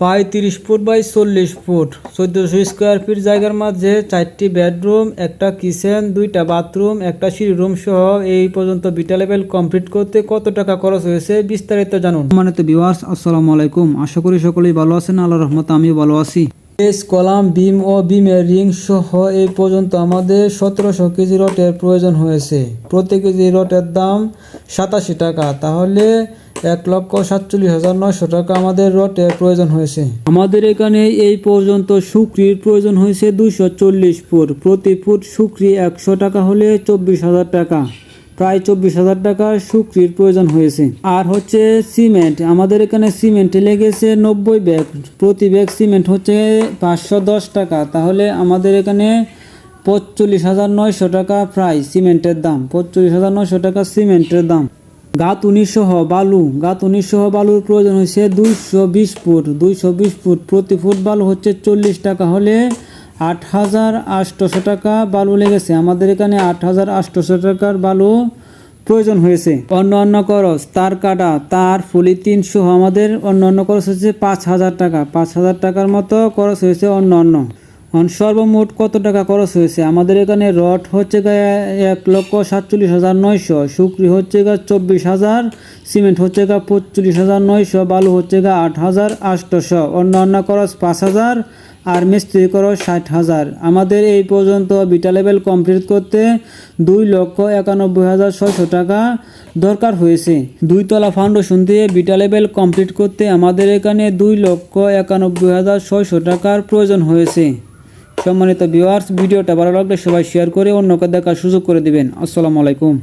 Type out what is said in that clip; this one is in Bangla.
প্রায় 30 foot by 40 foot 1400 square feet জায়গার মাঝে 4টি বেডরুম, একটা কিচেন, 2টা বাথরুম, একটা সিঁড়ি রুম সহ এই পর্যন্ত বিটা লেভেল কমপ্লিট করতে কত টাকা খরচ হয়েছে বিস্তারিত জানুন। সম্মানিত ভিউয়ার্স, আসসালামু আলাইকুম। আশা করি সকলেই ভালো আছেন। আল্লাহর রহমতে আমিও ভালো আছি। বেস, কলাম, বিম ও বিমের রিং সহ এই পর্যন্ত আমাদের 1700 কেজি রটের প্রয়োজন হয়েছে। প্রতি কেজি রটের দাম 87 টাকা, তাহলে 1,47,900 টাকা আমাদের রটের প্রয়োজন হয়েছে। আমাদের এখানে এই পর্যন্ত শুকরির প্রয়োজন হয়েছে 240 ফুট। প্রতি ফুট শুকরি 100 টাকা হলে 24,000 টাকা, প্রায় 24,000 টাকা শুকরির প্রয়োজন হয়েছে। আর হচ্ছে সিমেন্ট, আমাদের এখানে সিমেন্টে লেগেছে 90 ব্যাগ। প্রতি ব্যাগ সিমেন্ট হচ্ছে 510 টাকা, তাহলে আমাদের এখানে 45,900 টাকা প্রায় সিমেন্টের দাম। 45,900 টাকা সিমেন্টের দাম। গাঁথুনি সহ বালু, গাঁথুনি সহ বালুর প্রয়োজন হয়েছে 220 ফুট। 220 ফুট প্রতি ফুট বালু হচ্ছে 40 টাকা হলে 8,800 টাকা বালু লেগেছে। আমাদের এখানে 8,800 টাকার বালু প্রয়োজন হয়েছে। অন্যান্য খরচ, তার কাটা, তার পলিথিন সহ আমাদের অন্যান্য খরচ হচ্ছে 5,000 টাকা। 5,000 টাকার মতো খরচ হয়েছে অন্যান্য। সর্বমোট কত টাকা খরচ হয়েছে? আমাদের এখানে রড হচ্ছে 1,47,900, শুকরি হচ্ছে 24,000, সিমেন্ট হচ্ছে 45,900, বালু হচ্ছে 8,800, অন্যান্য খরচ 5,000 আর মিস্ত্রি খরচ 60,000। আমাদের এই পর্যন্ত বিটা লেভেল কমপ্লিট করতে 2,91,600 টাকা দরকার হয়েছে। 2 তলা ফাউন্ডেশন দিয়ে বিটা লেভেল কমপ্লিট করতে আমাদের এখানে 2,91,600 টাকার প্রয়োজন হয়েছে। সম্মানিত ভিউয়ার্স, ভিডিওটা ভালো লাগলে সবাই শেয়ার করে অন্যকে দেখার সুযোগ করে দিবেন। আসসালামু আলাইকুম।